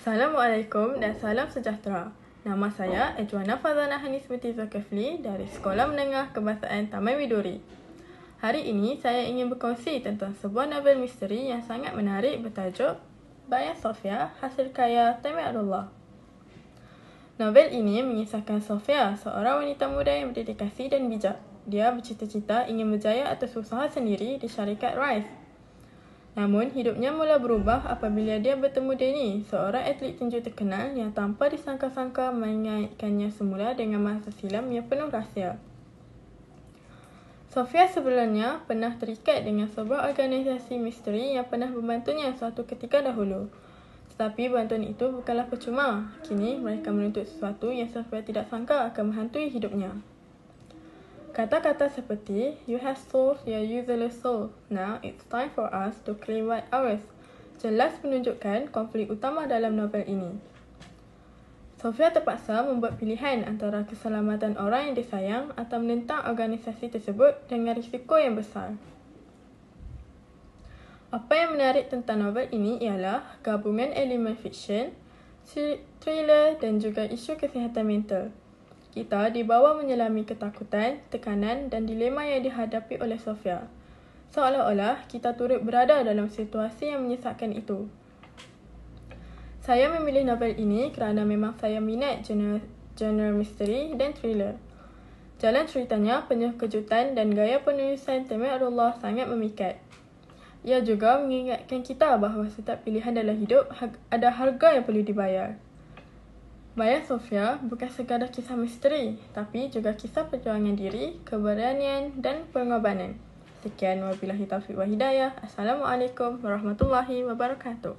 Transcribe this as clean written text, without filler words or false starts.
Assalamualaikum dan salam sejahtera. Nama saya Ejwana Fazana Hanis binti Zulkifli dari Sekolah Menengah Kebahasaan Taman Widuri. Hari ini saya ingin berkongsi tentang sebuah novel misteri yang sangat menarik bertajuk Bayar Sofia Hasil Karya Taimiatullah. Novel ini mengisahkan Sofia, seorang wanita muda yang berdedikasi dan bijak. Dia bercita-cita ingin berjaya atas usaha sendiri di syarikat Rice. Namun, hidupnya mula berubah apabila dia bertemu Danny, seorang atlet tinju terkenal yang tanpa disangka-sangka mengaitkannya semula dengan masa silam yang penuh rahsia. Sofia sebelumnya pernah terikat dengan sebuah organisasi misteri yang pernah membantunya suatu ketika dahulu. Tetapi bantuan itu bukanlah percuma. Kini, mereka menuntut sesuatu yang Sofia tidak sangka akan menghantui hidupnya. Kata-kata seperti, "You have sold your useless soul. Now it's time for us to claim what ours," jelas menunjukkan konflik utama dalam novel ini. Sofia terpaksa membuat pilihan antara keselamatan orang yang disayang atau menentang organisasi tersebut dengan risiko yang besar. Apa yang menarik tentang novel ini ialah gabungan elemen fiksyen, thriller dan juga isu kesihatan mental. Kita dibawa menyelami ketakutan, tekanan dan dilema yang dihadapi oleh Sofia. Seolah-olah kita turut berada dalam situasi yang menyesakkan itu. Saya memilih novel ini kerana memang saya minat genre misteri dan thriller. Jalan ceritanya penuh kejutan dan gaya penulisan Taimiatullah sangat memikat. Ia juga mengingatkan kita bahawa setiap pilihan dalam hidup ada harga yang perlu dibayar. Bayar Sofia bukan sekadar kisah misteri, tapi juga kisah perjuangan diri, keberanian dan pengorbanan. Sekian, wabillahi taufiq wal hidayah. Assalamualaikum warahmatullahi wabarakatuh.